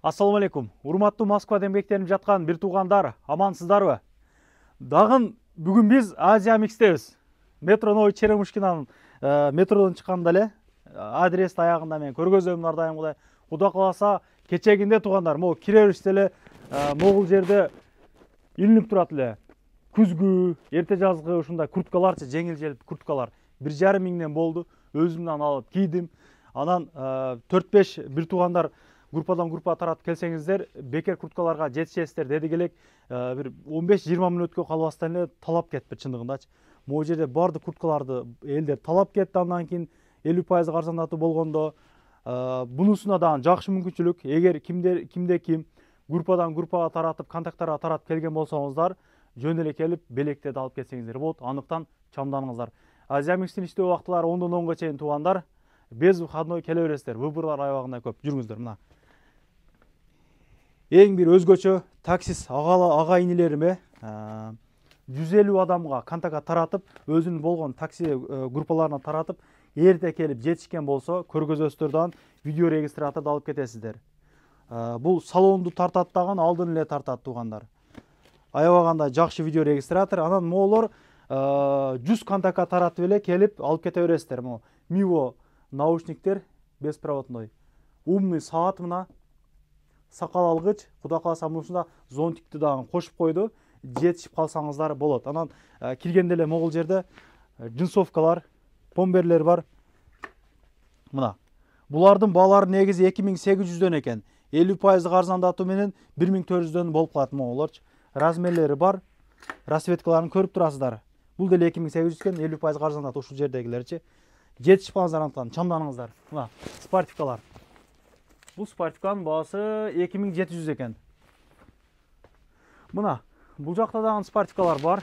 Ассаламу алейкум. Урматтуу Москвада эмгектенип жаткан бир туугандар, амансыздарбы? Дагы бүгүн биз Азия Микстебиз. Метро Новый Черемушкинанын метродон чыкканда эле адрес аягында мен көргөзөм ар дайым кудай. Куда кааласа кечегинде туугандар, могу кире бериште эле могул жерде илинип турат эле. Күзгү, эрте жазгы ушундай курткаларчы, жеңил желп курткалар 1,5 миңден болду. Өзүмдөн алып кийдим. Анан 4-5 бир туугандар группадан группа таратып келсеңиздер, бекер курткаларга жетишесиздер дедик элек. Бир 15-20 мүнөткө калбастан эле талап кетти чындыгындачы. Могу жерде бардык курткаларды элдер талап кетти, андан кийин 50% арзандатуу болгондо бунусуна дагы жакшы мүмкүнчүлүк. Эгер кимде ким группадан группага таратып, контакттарга таратып келген болсоңуздар, жөн эле келип белектерди алып кетсеңиздер болот. Анықтан чамданыңыздар. Азия Микстин иштөө убактылары 10-дон 10га чейин туугандар. Без выходной келе бересиздер. Выборлар аябагында көп. Жүрүңүздөр мына. Эң бир өзгөчө таксист ага инилериме 150 адамга контактка таратып, өзүнүн болгон такси группаларына таратып, эрте келип жетишкен болсо, көргөзөсүздөрдөн видео регистраторду алып кетесиздер. Бул салонду тартат дагы, алдын эле тартат туугандар. Аябаганда жакшы видео регистратор, анан моолор 100 контактка таратып эле келип алып кете бересиздер. Могу Mivo наушниктер беспроводной. Умный саат мына. Сакал алгыч, куда кааласа мушунда зонтикти дагы кошуп койду. Жетишип калсаңыздар болот. Анан киргенде эле могул жерде джинсовкалар, помберлер бар. Мына. Булардын баалары негизи 2800дөн экен. 50% арзандатуу менен 1400дөн болуп калат моголорчу. Размерлери бар. Расцветкаларын көрүп турасыздар. Бул деле 2800 экен, 50% арзандатуу ушул жердегилерчи. Жетишип калыңыздар, анткан чамданыңыздар. Мына спортивкалар. Бул спортивканын баасы 2700 экен. Мына, бул жакта дагы спортивкалар бар.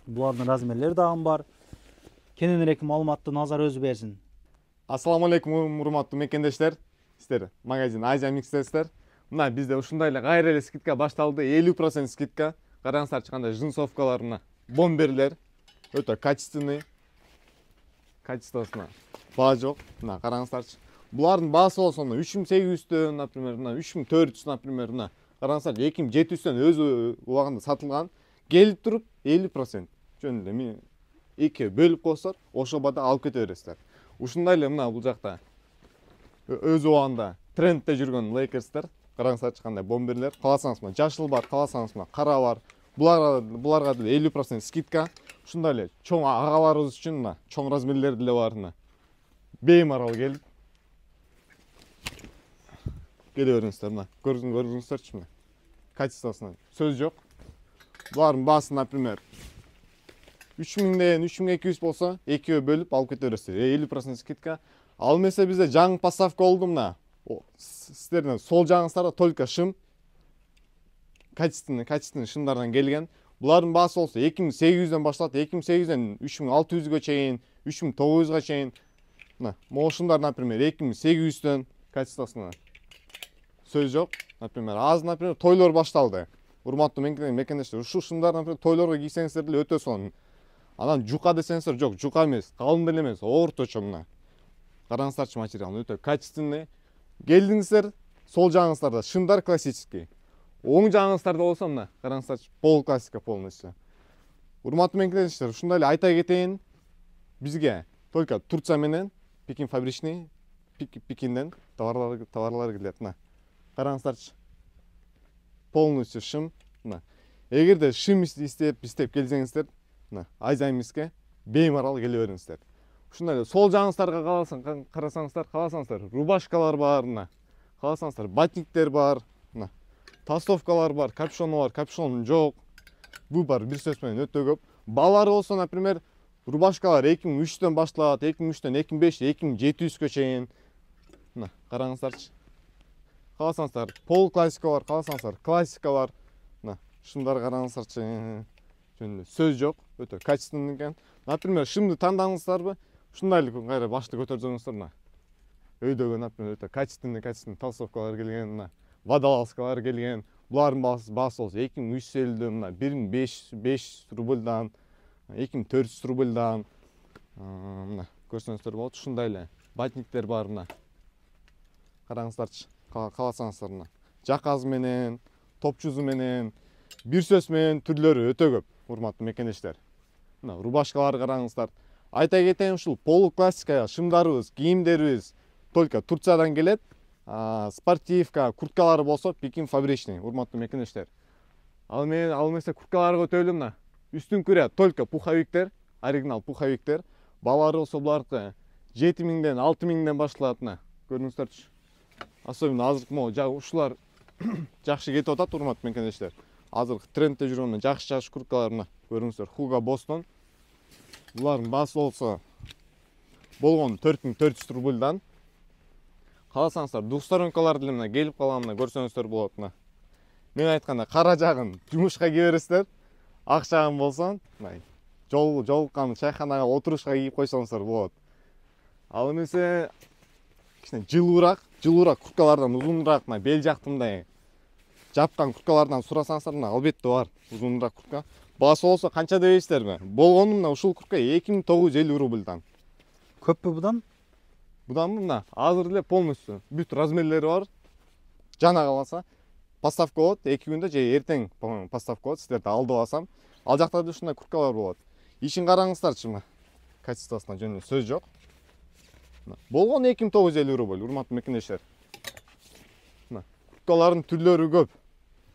Булардын размерлери дагы бар. Кененирээк маалыматты назар өзү берсин. Ассаламу алейкум, урматтуу мекендештер. Сиздер магазин Азия Микстесиздер. Мына бизде ушундай эле кайра эле скидка башталды. 50% скидка. Караңыздарчы кандай джинсовкалар, мына бомберлер өтө качественный. Качествосуна баа жок. Мына караңыздарчы. Булардын баасы болсо 3800дөн, например, мына 3400, например, мына караңыздар 2700дөн өзү убагында сатылган. Келип туруп 50% жөн эле мен 2 бөлүп койсоңор, ошо бада алып кете бересиздер. Ушундай эле мына бул жакта өз убагында трендте жүргөн Lakers'тер. Караңыздарчы кандай бомберлер. Кааласаңыз мына жашыл бар, кааласаңыз мына кара бар. Буларга деле 50% скидка. Ушундай эле чоң агаларыбыз үчүн мына чоң размерлер деле бар. Мына беймарал келип келе бериңиздер. Мына көрдүңүздөрчү мына качествосуна сөз жок. Булардын баасы, например, 3000ден 3200 болсо 2 бөлүп алып кете бересиздер. 50% скидка. Ал эмесе бизде жаңы поставка болду мына. Сиздердин сол жагыңыздарда только шым качественный шымдардан келген. Булардын баасы болсо 2800дөн башталат, 2800ден 3600гө чейин, 3900га чейин. Мына могу шымдар, например, 2800дөн качествосуна сөз жок. Например, азыр, например, тойлор башталды. Урматтуу мекендештер, ушул шымдар, например, тойлорго кийсеңиздер деле өтө сонун. Анан жука десеңиздер, жок, жука эмес, калың деле эмес, орточо мына. Караңыздарчы материал өтө качественный. Келдиңиздер, сол жагыңыздарда шымдар классический. Оң жагыңыздарда болсо мына караңыздарчы пол классика полностью. Урматтуу мекендештер, ушундай эле айта кетейин. Бизге только Турция менен Пекин фабричный, Пекинден товарлар келет. Мына караңыздарчы. Полностью шым. Мына. Эгерде шым истеп келсеңиздер, мына Азия Микске беймарал келе бериңиздер. Ушундай эле сол жагыңыздарга карасаңыздар, рубашкалар бар, мына. Кааласаңыздар, батниктер бар, мына. Толстовкалар бар, капюшону бар, капюшон жок. Бул бар, бир сөз менен өтө көп. Балары болсо, например, рубашкалар 2003дөн башталат, 2003дөн 2005, 2700гө чейин. Мына караңыздарчы. Кааласаңыздар, пол классика бар, кааласаңыздар, классика бар. Мына шымдар караңыздарчы. Жөн эле сөз жок, өтө качественный экен. Например, шымды тандаңыздарбы? Ушундай эле кайра башты көтөрсөңүздөр, мына. Өйдөгө, например, өтө качественный толстовкалар келген, мына водолазкалар келген. Булардын баасы болсо 2350дөн, мына 1500 рубльдан, 2400 рубльдан. Мына көрсөңүздөр болот. Ушундай эле батниктер бар, мына. Караңыздарчы. кааласаңыздар мына жаказы менен, топчузу менен, бир сөз менен түрлөрү өтө көп, урматтуу мекендештер. Мына рубашкаларды караңыздар. Айта кетейин, ушул полуклассика шымдарыбыз, кийимдерибиз только Турциядан келет. Спортивка, курткалары болсо Пекин фабричный, урматтуу мекендештер. Ал эмесе курткаларга өтөлү мына. Үстүн-күрө только пуховиктер, оригинал пуховиктер. Балары болсо булардыкы 7000ден 6000ден башталат мына. Көрүңүздөрчү. Особенно азыркы могу ушулар жакшы кетип атат, урматтуу мекендештер. Азыркы трендте жүргөн жакшы курткалар мына. Көрүңүздөр, Hugo Boss'тон. Булардын баасы болсо болгону 4400 рубльдан. Кааласаңыздар, двухсторонкалар деле мына келип калган, мына көрсөңүздөр болот мына. Мен айтканда кара жагын жумушка кие бересиздер. Ак жагын болсо, мына жолуккан чайханага отурушка кийип койсоңуздар болот. Ал эмесе кичине жылуураак курткалардан узунураак, мына бел жактымдай жапкан курткалардан сурасаңыздар, мына албетте бар узунураак куртка. Баасы болсо канча дебейсиздерби? Болгону мына ушул куртка 2950 рубльдан. Көппү будан? Будан мына азыр эле полностью бүт размерлери бар. Жана каласа поставка болот, 2 күндө же эртең поставка болот, сиздерди алдып алсам. Ал жакта да ушундай курткалар болот. Ишин караңыздарчы мына. Качествосуна жөнүндө сөз жок. Болгон 2950 рубль, урматтуу мекендештер. Мына курткалардын түрлөрү көп.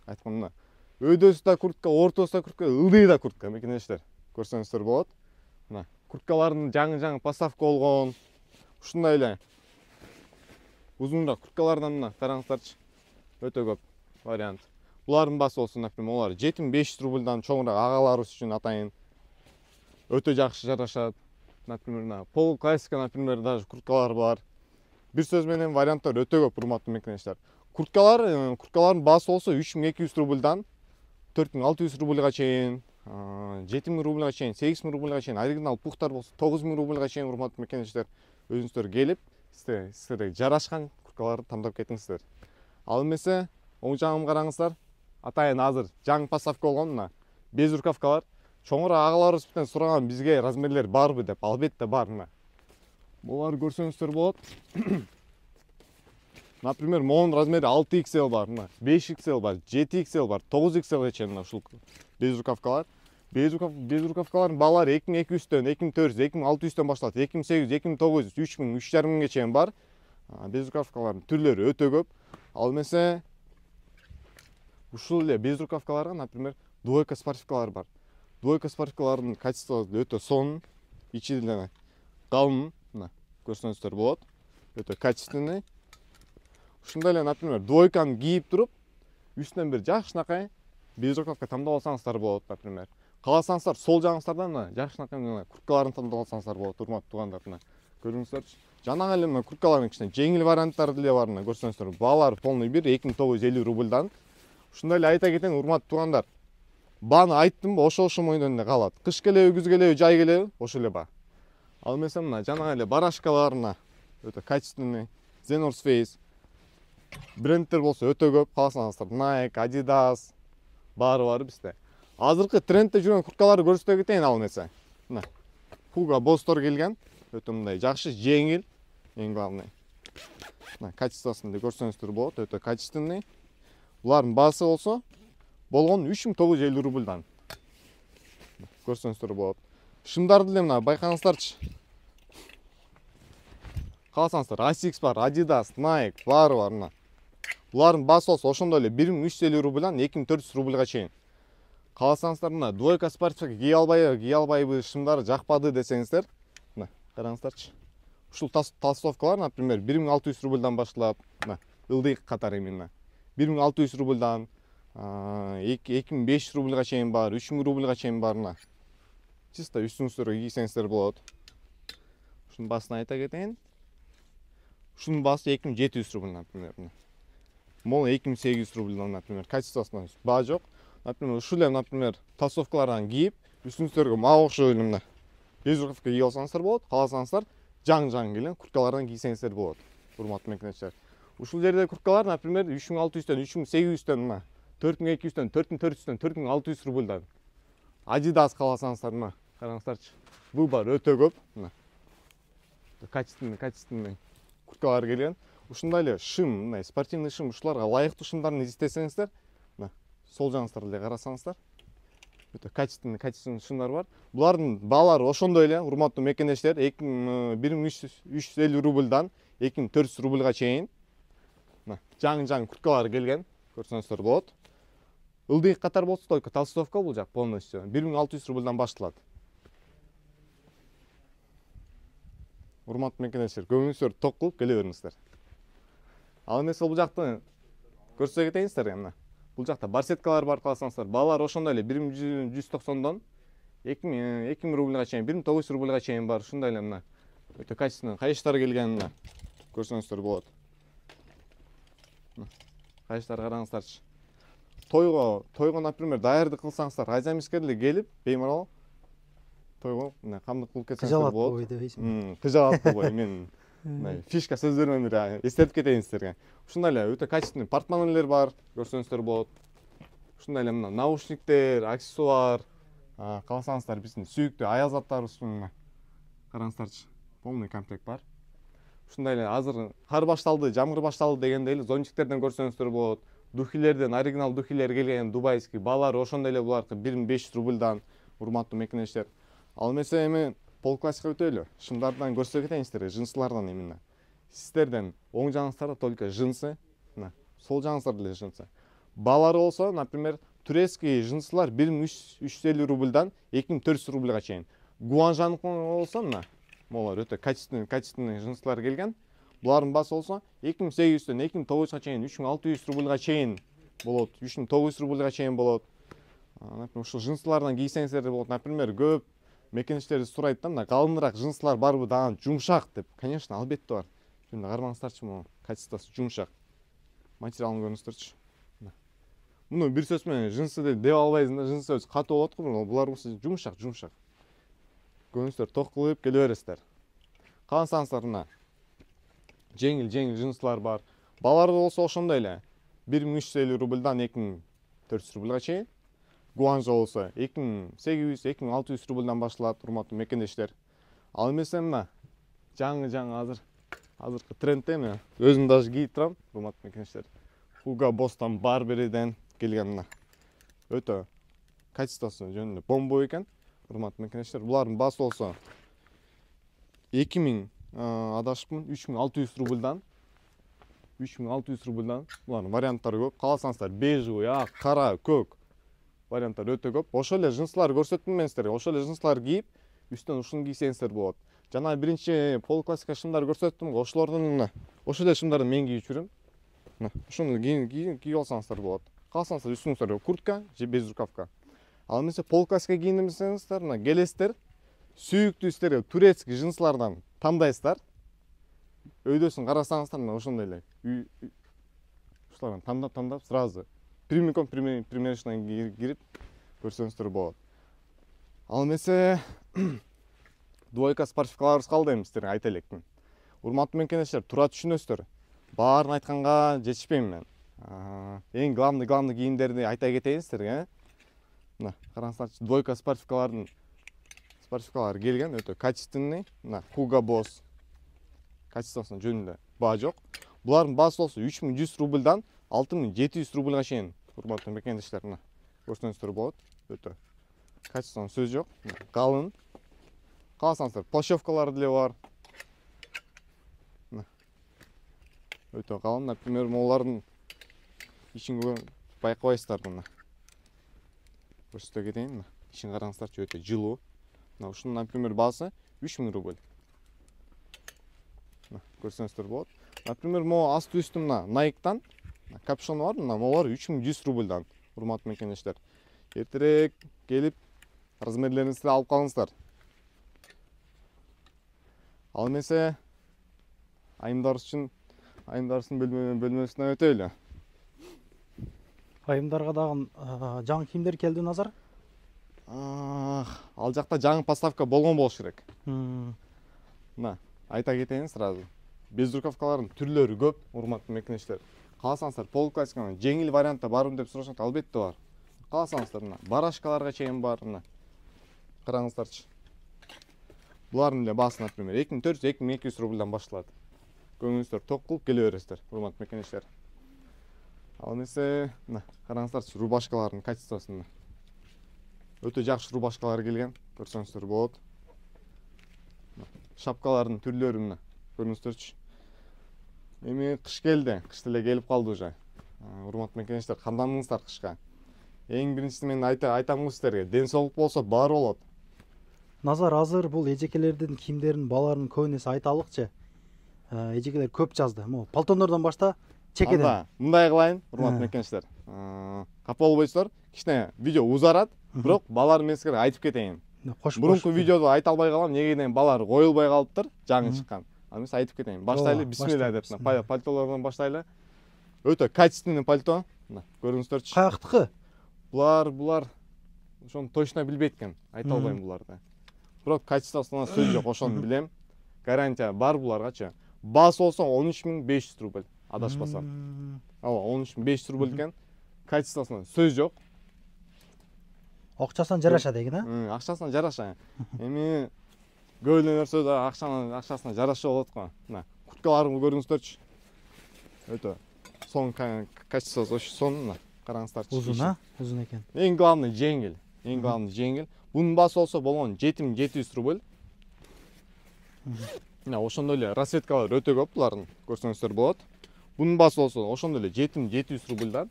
Айткам мына. Өйдөсү да куртка, ортосу да куртка, ылдый да куртка, мекендештер. Көрсөңүздөр болот. Мына курткалардын жаңы поставка болгон. Ушундай эле узунураак курткалардан мына караңыздарчы. Өтө көп вариант. Булардын баасы болсо, например, олар 7500 рубльдан чоңураак агаларыбыз үчүн атайын өтө жакшы жарашат. Например, мына полуклассика, например, даже курткалар бар. Бир сөз менен варианттар өтө көп, урматтуу мекендештер. Курткалардын баасы болсо 3200 рубльдан 4600 рубльга чейин, 7000 рубльга чейин, 8000 рубльга чейин, оригинал пухтар болсо 9000 рубльга чейин, урматтуу мекендештер. Өзүңүздөр келип, сиздерге жарашкан курткаларды тандап кетиңиздер. Ал эмесе, оң жагымга караңыздар. Атайын азыр жаңы поставка болгон мына без рукавкалар. Чоңураак агаларыбыз менен сураган бизге размерлер барбы деп, албетте бар мына. Буларды көрсөңүздөр болот. Например, монун размери 6XL бар, мына 5XL бар, 7XL бар, 9XL чейин мына ушул без рукавкалар. Без рукавкалардын баалары 2200дөн, 2400, 2600дөн башталат, 2800, 2900, 3000, 3500 чейин бар. Без рукавкалардын түрлөрү өтө көп. Ал эмесе ушул эле без рукавкаларга, например, двойка спортивкалар бар. Двойка спортивкалардын качествосу өтө сонун, ичи деле калын, мына көрсөңүздөр болот. Өтө качественный. Ушундай эле, например, двойканы кийип туруп, үстүнөн бир жакшынакай без рукавка тандап алсаңыздар болот, например. Кааласаңыздар, сол жагыңыздардан мына жакшынакай курткаларын тандап алсаңыздар болот, урматтуу туугандар, мына көрүңүздөрчү. Жанагы эле мына курткалардын кичине жеңил варианттары деле бар, мына көрсөңүздөр. Баалары полный бир 2950 рубльдан. Ушундай эле айта кетейин, урматтуу туугандар. Бааны айттым, ошо мойдон эле калат. Кыш келеби, күз келеби, жай келеби, ошо эле баа. Ал эмесе мына жанагы эле барашкаларына өтө качественный, The North Face. Брендтер болсо өтө көп, кааласаңыздар, Nike, Adidas баары бар бизде. Азыркы трендте жүргөн курткаларды көрсөтө кетейин, ал эмесе. Мына Hugo Boss'тор келген, өтө мындай жакшы, жеңил, эң главный. Мына качествосын да көрсөңүздөр болот, өтө качественный. Булардын баасы болсо болгон 3950 рубльдан. Көрсөңүздөр болот. Шымдарды деле мына байкаңыздарчы. Кааласаңыздар, Asics бар, Adidas, Nike баары бар мына. Булардын баасы болсо ошондой эле 1350 рубльдан 2400 рубльга чейин. Кааласаңыздар, мына двойка спортивка кие албайбы, шымдары жакпады десеңиздер, мына караңыздарчы. Ушул толстовкалар, например, 1600 рубльдан башталат, мына ылдый катары именно. 1600 рубльдан 2500 рубльга чейин бар, 3000 рубльга чейин бар мына. Чисто үстүңүздөргө кийсеңиздер болот. Ушунун баасын айта кетейин. Ушунун баасы 2700 рубль, например. Мол 2800 рубльдан, например, качествосуна баа жок. Например, ушул эле, например, толстовкалардан кийип, үстүңүздөргө мага окшоп эле мына без рукавка кийип алсаңыздар болот. Кааласаңыздар, жаңы келген курткалардан кийсеңиздер болот. Урматтуу мекендештер. Ушул жерде курткалар, например, 3600дөн, 3800дөн, мына 4200дөн, 4400дөн, 4600 рубльдан. Adidas кааласаңыздар, мына караңыздарчы. Бул бар өтө көп, мына. Качественный курткалар келген. ушундай эле шым, мындай спортивный шым, ушуларга ылайыктуу шымдарды издесеңиздер, мына сол жағыңыздар эле карасаңыздар, өтө качественный шымдар бар. Булардын баалары ошондой эле, урматтуу мекендештер, 1350 рубльдан 2400 рубльга чейин жаңы курткалар келген, көрсөңүздөр болот. Ылдый катар болсо только толстовка бул жак полностью 1600 рубльдан башталат. Урматтуу мекендештер, көңүлүңүздөрдү ток кылып келе бериңиздер. Ал эмесе бул жакты көрсөтө кетейин силерге. Мына бул жакта барсеткалар бар, калсаңыздар. Баалар ошондой эле 1190дон 2000 рубльга чейин, 1900 рубльга чейин бар. Ушундай эле мына өтө качественный кайыштар келген, мына көрсөңүздөр болот. Кайыштар караңыздарчы. Тойго, например, даярдык кылсаңыздар, айзамискер эле келип, беймарал тойго мына камдык кылып кетсеңиздер болот. Кыжалат болбой, мен фишка сөздөрүмөн бир эстетип кетейин силерге. Ушундай эле өтө качественный портмонелер бар, көрсөңүздөр болот. Ушундай эле мына наушниктер, аксессуар, калсаңыздар биздин сүйүктүү аял заттарыбыз, караңыздарчы, полный комплект бар. Ушундай эле азыр кар башталды, жамгыр башталды дегенде эле зонтиктерден көрсөңүздөр болот. Духилерден оригинал духилер келген, дубайский, баалары ошондой эле буларкы 1500 рубльдан, урматтуу мекендештер. Ал эмесе эми пол классика өтөлү. Шымдардан көрсөтө кетейин силерге, жынсылардан именно. Сиздерден оң жагыңыздарда только жынсы, мына сол жагыңыздарда эле жынсы. Баалары болсо, например, турецкий жынсылар 1350 рубльдан 2400 рубльга чейин. Гуанжан болсо, мына молар өтө качественный жынсылар келген. Булардын баасы болсо 2800дөн 2900га чейин, 3600 рубльга чейин болот, 3900 рубльга чейин болот. Например, ушул жынсылардан кийсеңиздер болот. Например, көп мекендештерибиз сурайт да, мына калыныраак жынсылар барбы, дагы жумшак деп. Конечно, албетте бар. Мына кармаңыздарчы, могу качествосы жумшак. Материалын көрүңүздөрчү. Муну бир сөз менен жынсы деп албайсың да, жынсы өзү катуу болот го, булар болсо жумшак. Көңүңүздөр ток кылып келе бересиздер. Кааласаңыздар, мына жеңил жынсылар бар. Баалары болсо ошондой эле 1350 рубльдан 2400 рубльга чейин. Гуанжо болсо 2800-2600 рубльдан башталат, урматтуу мекендештер. Ал эмесе мына жаңы азыркы трендте, мен өзүм даже кийип турам, урматтуу мекендештер. Hugo Boss'тан Burberry'ден келген, мына өтө качествосы жөнүндө бомба экен, урматтуу мекендештер. Булардын баасы болсо 2000 адашыпмын 3600 рубльдан. Булардын варианттары көп. Кааласаңыздар бежевый, ак, кара, көк варианттар өтө көп. Ошол эле жынсылар көрсөттүм мен силерге. Ошол эле жынсылар кийип, үстүнөн ушуну кийсеңиздер болот. Жана биринчи пол классика шымдар көрсөттүм го. Ошолордон мына ошол эле шымдарды мен кийип жүрүм. Мына ушуну кийип алсаңыздар болот. Кааласаңыздар үстүңүздөргө куртка же без рукавка. Ал эмесе пол классика кийиндирсеңиздер, мына келесиздер, сүйүктүү силерге турецкий жынсылардан тандайсыздар. Өйдөсүн карасаңыздар, мына ошондой эле. Ушулардан тандап сразу прямиком примерочныйдан кирип көрсөңүздөр болот. Ал эмесе двойка спортивкаларыбыз калды, эми силерге айта электим. Урматтуу мекендештер, тура түшүнөсүздөр. Баарын айтканга жетишпейм мен. Эң главный кийимдерди айта кетейин силерге. Мына караңыздарчы, двойка спортивкалары келген, өтө качественный. Мына Hugo Boss качествосунун жөнүндө баа жок. Булардын баасы болсо 3100 рубльдан 6700 рубльга чейин, урматтуу мекендештер, мына көрсөңүздөр болот. Өтө качествосунун сөз жок. Калын. Кааласаңыздар, плащевкалар деле бар. Мына өтө калын. Например, могулардын ишин байкабайсыздар, мына көрсөтө кетейин. Мына ишин караңыздарчы, өтө жылуу. Мына ушунун, например, баасы 3000 рубль. Көрсөңүздөр болот. Например, могу асты үстү мына Nike'тан капюшон бар, мына могулар 3100 рубльдан, урматтуу мекендештер. Эртерээк келип размерлериңизди алып калыңыздар. Ал эмесе айымдарыбыздын бөлмөсүнө өтөйлү. Айымдарга дагы жаңы кийимдер келди Назар? Ал жакта жаңы поставка болгон болуш керек. Мына айта кетейин сразу. Безрукавкалардын түрлөрү көп, урматтуу мекендештер. Кааласаңыздар, пол классиканын жеңил вариантта барбы деп сурашат, албетте бар. Кааласаңыздар, мына барашкаларга чейин бар, мына караңыздарчы. Булардын эле баасы, например, 2400-2200 рубльдан башталат. көңүлүңүздөр ток кылып келе бересиздер, урматтуу мекенештер. Ал эмесе, мына караңыздарчы, рубашкалардын качествосун. Өтө жакшы рубашкалар келген, көрсөңүздөр болот. Шапкалардын түрлөрү мына, көрүңүздөрчү. Эми кыш келди, кыш деле келип калды уже. Урматтуу мекенештер, кандандыңыздар кышка? Эң биринчisi мен айтамын сиздерге, ден соолук болсо баары болот. Назар, азыр бул эжекелердин кийимдерин бааларын көбүн эсе айталыкчы. Эжекелер көп жазды. Могу пальтондордон башта чекеден. Анда мындай кылайын, урматтуу мекенештер. Капа болбойсуздар, кичине видео узарат, бирок балар менен силерге айтып кетейин. Мурунку видеодо айта албай калам, неге дегенде балар коюлбай калыптыр, жаңы чыккан. Ал эмесе айтып кетейин. Баштайлы, бисмилла деп, пальтолордон баштайлы. Өтө качественный пальто. Мына, көрүңүздөрчү. Каяктыкы? Булар ошону точно билбейт экен, айта албайм буларды. Бирок качествосуна сөз жок, ошону билем. Гарантия бар буларгачы. Баасы болсо 13500 рубль, адашпасам. Ооба, 13500 рубль экен. Качествосуна сөз жок. Акчасынан жараша деген, а? Акчасына жараша. Эми көбүнө нерсе да акчасына жараша болот го. Мына, курткаларын көрүңүздөрчү. Өтө сон качествосы ошо сон, мына, караңыздарчы. Узун, а? Узун экен. Эң главный жеңил. Эң главный жеңил. Бунун баасы болсо болгон 7700 рубль. Мына, ошондой эле расцветкалар өтө көп булардын, көрсөңүздөр болот. Бунун баасы болсо ошондой эле 7700 рубльдан.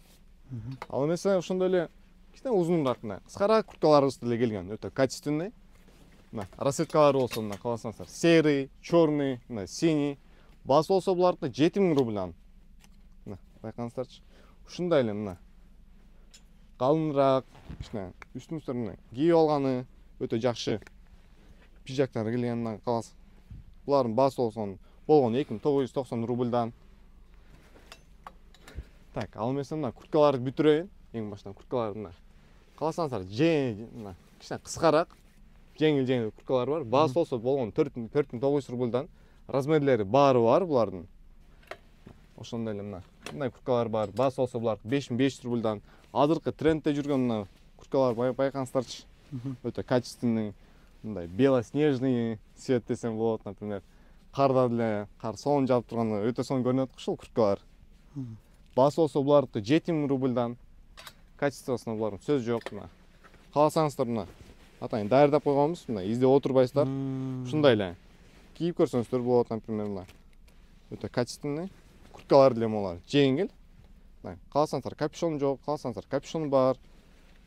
Ал эмесе ошондой эле кичине узунураак, мына, кыскараак курткаларыбыз деле келген, өтө качественный. Мына, расцветкалар болсо, мына, каласаңыздар, серый, чёрный, мына, синий. Баасы болсо булардыкы 7000 рубльдан. Мына, байкаңыздарчы. Ушундай эле, мына, калыныраак, кичине үстүңүздөр мына кийип алганы өтө жакшы. Пижактар келген, мына, каласың. Булардын баасы болсо болгон 2990 рубльдан. Так, ал эмесе мына курткаларды бүтүрөйүн. Эң баштан курткалар мына. Каласаңыздар, мына, кичине кыскараак, жеңил курткалар бар. Баасы болсо болгон 4900 рубльдан. Размерлери баары бар булардын. Ошондой эле мына, мындай курткалар бар. Баасы болсо булар 5500 рубльдан. Азыркы трендте жүргөн мына курткалар байкаңыздарчы. Өтө качественный, мындай белоснежный цвет десем болот, например. Карда деле, кар соон жаап турганда өтө сонун көрүнөт го ушул курткалар. Баасы болсо булардыкы 7000 рубльдан. Качествосуна булардын сөз жок, мына. Кааласаңыздар, мына, атайын даярдап койгонбуз, мына, издеп отурбайсыздар. Ушундай эле кийип көрсөңүздөр болот, например, мына. Өтө качественный курткалар деле булар, жеңил. Кааласаңыздар капюшон жок, кааласаңыздар капюшон бар.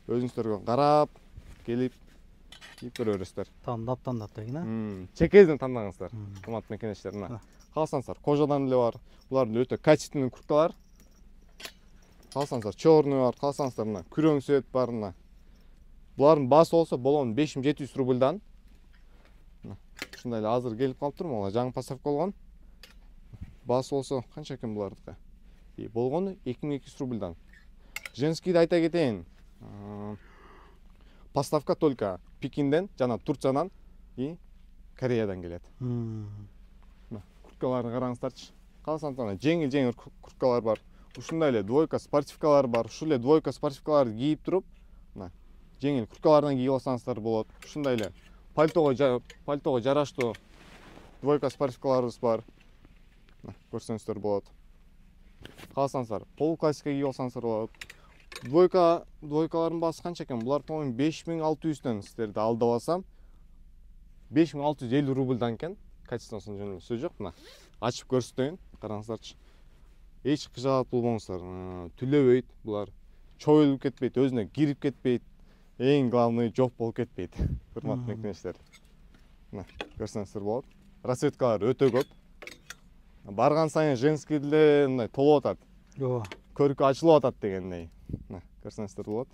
Өзүңүздөргө карап, келип кийип көрө бересиздер. Тандап деген, а? Чекеден тандаңыздар, урматтуу мекенештер, мына. Кааласаңыздар кожадан деле бар. Булар деле өтө качественный курткалар. Кааласаңыздар чёрный бар, кааласаңыздар мына күрөң цвет бар, мына. Булардын баасы болсо болгон 5700 рубльдан. Ушундай эле азыр келип калыптыр, могу жаңы поставка болгон. Баасы болсо канча экен булардыкы? Болгону 2200 рубльдан. Женскийди айта кетейин. Поставка только Пекинден жана Турциянан и Кореядан келет. Курткаларды караңыздарчы. Кааласаңыздар жеңил курткалар бар. Ушундай эле двойка спортивкалар бар. Ушул эле двойка спортивкаларды кийип туруп, мына, жеңил курткалардан кийип алсаңыздар болот. Ушундай эле пальтого жараштуу двойка спортивкаларыбыз бар. Көрсөңүздөр болот. Кааласаңыздар полуклассика кийип алсаңыздар болот. Двойкалардын баасы канча экен? Булар по-моему 5600дөн, сиздерди алдабасам 5650 рубльдан экен. Качествосун жөнүндө сөз жок, мына. Ачып көрсөтөйүн, караңыздарчы. Эч кыжаат болбоңуздар. Түлөбөйт булар. Чоюлуп кетпейт, өзүнө кирип кетпейт. Эң главный жок болуп кетпейт. Урматтуу мекенештер. Мына, көрсөңүздөр болот. Расцветкалар өтө көп. Барган сайын женский деле мындай толуп атат. Ооба. Көркү ачылып атат дегендей. Мына, көрсөңүздөр болот.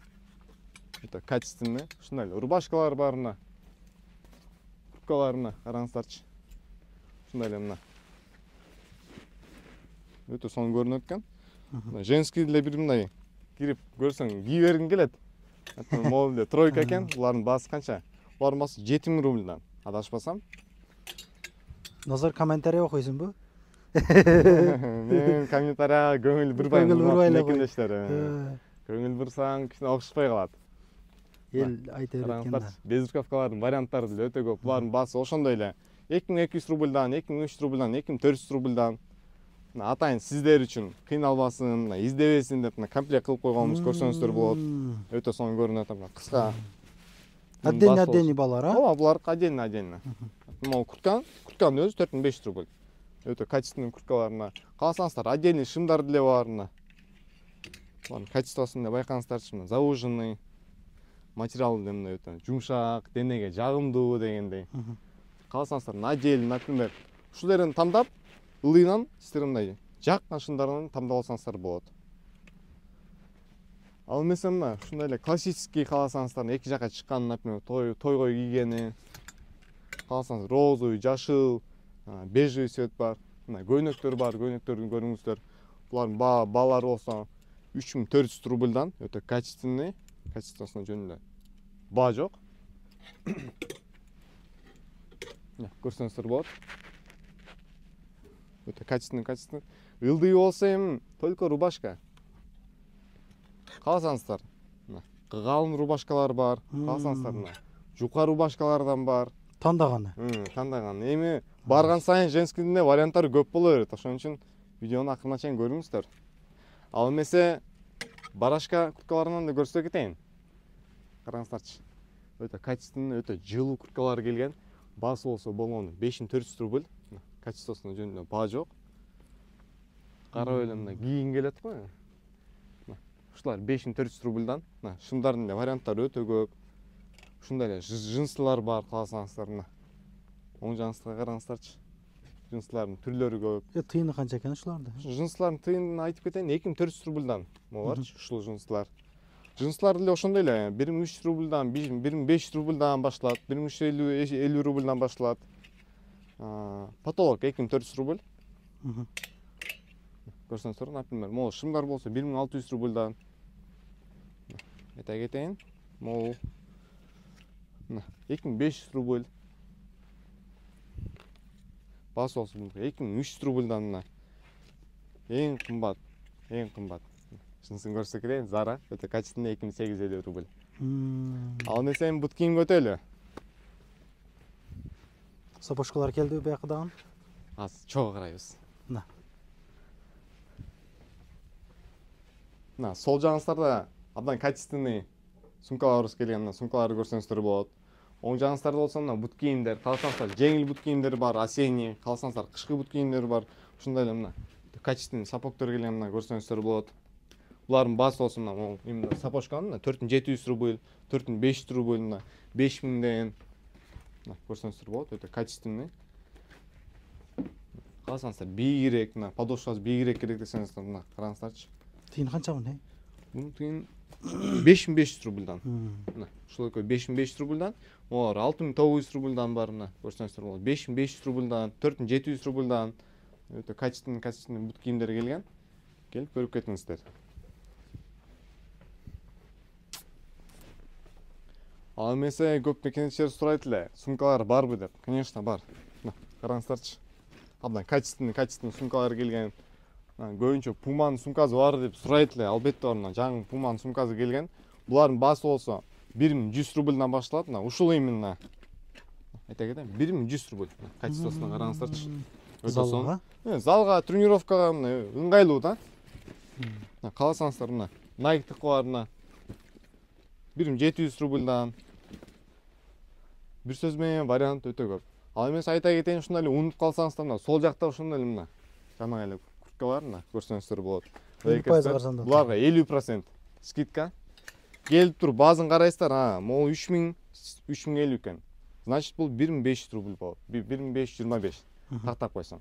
Өтө качественный. Ушундай эле рубашкалар бар, мына. Курткалар, мына, караңыздарчы. Ушундай эле мына. Өтө сонун көрүнөт экен. Женский деле бир мындай кирип көрсөң кийип бергиң келет. Могу деле тройка экен. Булардын баасы канча? Булардын баасы 7000 рубльдан. Адашпасам. Назар, комментарий окуйсуңбу? Мен комментарийга көңүл бурбайм. Мекендештер. Көңүл бурсаң кичине окшушпай калат. Эл айта берет экен да. Безрукавкалардын варианттары деле өтө көп. Булардын баасы ошондой эле 2200 рубльдан, 2300 рубльдан, 2400 рубльдан. атайын сиздер үчүн кыйналбасын, издебесин деп комплект кылып койгонбуз, көрсөңүздөр болот. Өтө соң көрүнүп атат, кыска. Отдельный балар, а? Ооба, булар отдельно. Могу куртканын өзү 4500 рубль. Өтө качественный курткаларына. Кааласаңыздар, отдельный шымдар деле бар. Булардын качествосын деле байкаңыздарчы, зауженный. Материалы деле өтө жумшак, денеге жагымдуу дегендей. Кааласаңыздар, отдельный, например, ушулерден тандап, ылыйынан сиздер мындай жаккан шымдарын тандап алсаңыздар болот. Ал эмесе мына ушундай эле классический кааласаңыздар, эки жакка чыккан, например, тойго кийгени. Кааласаңыз розовый, жашыл, бежевый цвет бар. Мына көйнөктөр бар, көйнөктөрдү көрүңүздөр. Булардын баалары болсо 3400 рубльдан өтө качественный, качествосуна жөн эле баа жок. Көрсөңүздөр болот. Өтө качественный. Ылдый болсо эми только рубашка. Кааласаңыздар, калың рубашкалар бар. Кааласаңыздар, жука рубашкалардан бар. Тандаганы. Тандаган. Эми барган сайын женскийде варианттары көп боло берет. Ошон үчүн видеону акырына чейин көрүңүздөр. Ал эмесе барашка курткаларынан да көрсөтө кетейин. Караңыздарчы. Өтө качественный, өтө жылуу курткалар келген. Баасы болсо болгону 5400 рубль. Качествосуна жөн эле баа жок. Карап эле мына кийин келет го. Ушулар 5400 рубльдан. Шымдардын да варианттары өтө көп. Ушундай эле жинсылар бар, кааласаңыздар. Оң жагыңызга караңыздарчы. Жинсылардын түрлөрү көп. Тыйыны канча экен ушуларда? Жинсылардын тыйынын айтып кетейин, 2400 рубльдан. Могуларчы ушул жинсылар. Жинсылар деле ошондой эле 1300 рубльдан, 1500 рубльдан башталат, 1350 рубльдан башталат. Потолок 2400 рубль. Көрсөңүздөр, например, могу шымдар болсо 1600 рубльдан. Айта кетейин, могу 2500 рубль. Баасы болсо 2300 рубльдан. Эң кымбат. Шынысын көрсөтө кетейин, Zara өтө качественный 2850 рубль. Ал эмесе эми бут кийимге өтөлү. Сапожкалар келдиби бияка дагы? Азыр чогуу карайбыз. Сол жагыңыздарда абдан качественный сумкаларыбыз келген, сумкаларды көрсөңүздөр болот. Оң жагыңыздарда болсо мына бут кийимдер, кааласаңыздар жеңил бут кийимдер бар, осенний, кааласаңыздар кышкы бут кийимдер бар. Ушундай эле мына качественный сапогтор келген, мына көрсөңүздөр болот. Булардын баасы болсо мына именно сапожканын 4700 рубль, 4500 рубль, 5000ден. Көрсөңүздөр болот, өтө качественный. Кааласаңыздар бийигирээк, подошвасы бийигирээк керек десеңиздер, мына караңыздарчы. Тыйын канча мына? Бунун тыйын 5500 рубльдан. Ушул экөө 5500 рубльдан, олар 6900 рубльдан бар, мына көрсөңүздөр болот. 5500 рубльдан, 4700 рубльдан өтө качественный бут кийимдер келген. Келип көрүп кетиңиздер. Ал эмесе көп мекенечилер сурайт эле, сумкалар барбы деп. Конечно, бар. Караңыздарчы. Абдан качественный сумкалар келген. Көбүнчө Puma'nын сумкасы бар деп сурайт эле. Албетте бар, жаңы Puma'нын сумкасы келген. Булардын баасы болсо 1100 рубльдан башталат. Ушул именно. Айта кетейин, 1100 рубль. Качествосуна караңыздарчы. Өтө соң. Залга, тренировкага ыңгайлуу да. Кааласаңыздар, мына Nike бар, 1700 рубльдан. Бир сөз менен вариант өтө көп. Ал эмес айта кетейин, ушундай эле унутуп калсаңыздар, сол жакта ушундай эле мына жана эле курткалар көрсөңүздөр болот. Буларга 50% скидка. Келип туруп баазын карайсыздар, могу 3050 экен. Значит, бул 1500 рубль болот. 1525. Тактап койсоң.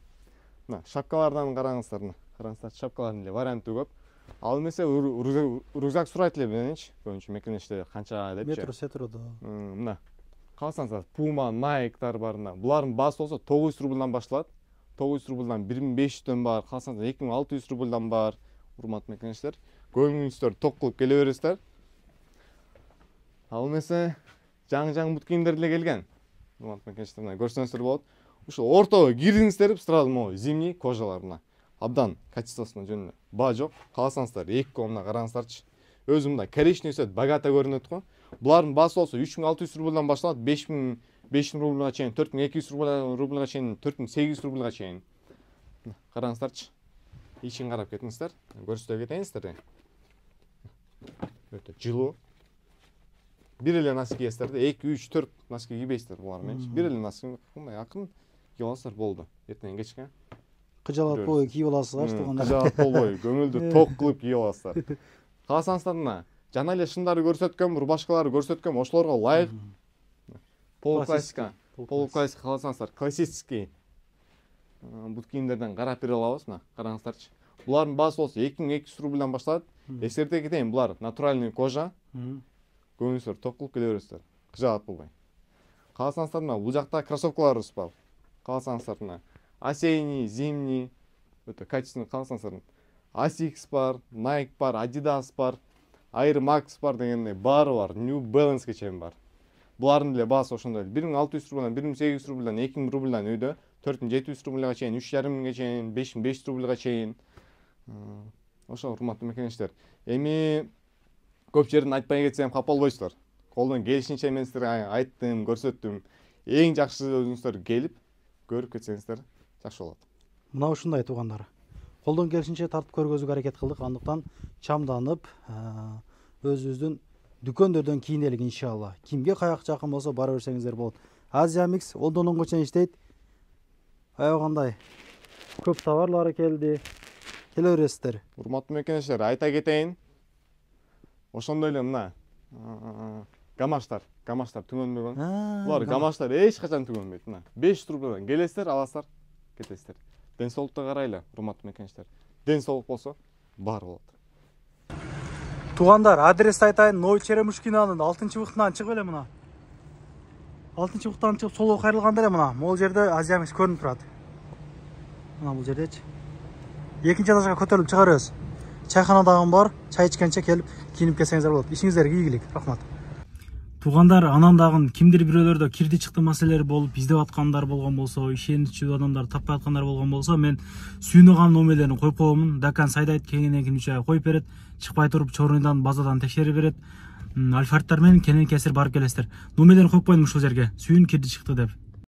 Мына шапкалардан караңыздар, караңыздар, шапкалардын эле варианты көп. Ал эмесе рюкзак сурайт эле мененчи, көбүнчө мекенечте канча депчи. Метро сетрода. Мына калсаңыздар, Puma, Nike'тар бар. Булардын баасы болсо 900 рубльдан башталат. 900 рубльдан 1500дөн бар, калсаңыздар 2600 рубльдан бар. Урматтуу мекенечтер, көңүлүңүздөр ток кылып келе бересиздер. Ал эмесе жаңы бут кийимдер деле келген. Урматтуу мекенечтер, көрсөңүздөр болот. Ушул ортого кирдиңиздер, сразу могу зимний кожалар. Абдан качествосуна жөн эле баа жок. Кааласаңыздар, эки комна караңыздарчы. Өзү мындай коричневый цвет богато көрүнөт го. Булардын баасы болсо 3600 рубльдан башталат, 5000 рубльга чейин, 4200 рубльга чейин, 4800 рубльга чейин. Караңыздарчы. ишин карап кетиңиздер. Көрсөтө кетейин сиздерге. Өтө жылуу. Бир эле носки кийесиздер да 2, 3, 4 носки кийбейсиздер булар менен. Бир эле носки мындай акын кийип аласыздар болду. Эртең кечке. Кыжалатпой кийип аласыздар, туугандар. Кыжалат болбой, көңүлдү ток кылып кийип аласыздар. Кааласаңыздар мына жана эле шындары көрсөткөм, рубашкалары көрсөткөм, ошолорго ылайык полуклассика кааласаңыздар, классический бут кийимдерден карап бере алабыз. Мына караңыздарчы. Булардын баасы болсо 2200 рубльдан башталат. Эскерте кетейин, булар натуральный кожа. Көңүлсүздөр ток кылып келе бересиздер. Кыжалат болбой. Кааласаңыздар мына бул жакта кроссовкаларыбыз бар. Кааласаңыздар мына осенний, зимний, өтө качественный кааласаңыздар. Asics бар, Nike бар, Adidas бар, Air Max бар дегендей баары бар, New Balance чейин бар. Булардын деле баасы ошондой. 1600 рубльдан, 1800 рубльдан, 2000 рубльдан өйдө, 4700 рубльга чейин, 3500 чейин, 5500 рубльга чейин. Ошо урматтуу мекенештер. Эми көп жерден айтпай кетсем капа болбойсуздар. Колдон келишинче мен сиздерге айттым, көрсөттүм. Эң жакшысы өзүңүздөр келип көрүп кетсеңиздер жакшы болот. Мына ушундай туугандар. Колдон келишинче тартып көргөзүүгө аракет кылдык. Андыктан чамданып, өзүбүздүн дүкөндөрдөн кийинелик иншалла. Кимге каяк жакын болсо бара берсеңиздер болот. Азия Mix 10-10 чейин иштейт. Аябагандай көп товарлары келди. Келе бересиздер. Урматтуу мекенештер, айта кетейин. Ошондой эле мына гамаштар түгөнбөгөн. Булар гамаштар эч качан түгөнбөйт. Мына 500 рубльдан келесиздер, аласыздар, кетесиздер. Ден соолукта карайлы, урматтуу мекенештер. Ден соолук болсо бар болот. Туугандар, адрести айтайын. Новый Черемушкинанын 6-бухтынан чыгып эле мына. 6-бухтан чыгып солго кайрылганда эле мына могул жерде Азия Mix көрүнүп турат. Мына бул жердечи. Экинчи этажга көтөрүлүп чыга беребиз. Чайханадагы бар, чай ичкенче келип кийинип келсеңиздер болот. Ишиңиздерге ийгилик. Рахмат. Туугандар, анан дагы кимдир бирөөлөрдө кирди чыкты маселелер болуп, издеп аткандар болгон болсо, ишеничүү адамдар таппай аткандар болгон болсо, мен сүйүнөган номерлерин коюп коемун. Дакан сайдайт кеңинен кийинче коюп берет, чыкпай туруп чорныйдан базадан текшерип берет. Альфардтар менен кенен кесир барып келесиздер. Номерлерин коюп коюм ушул жерге. Сүйүн кирди чыкты деп.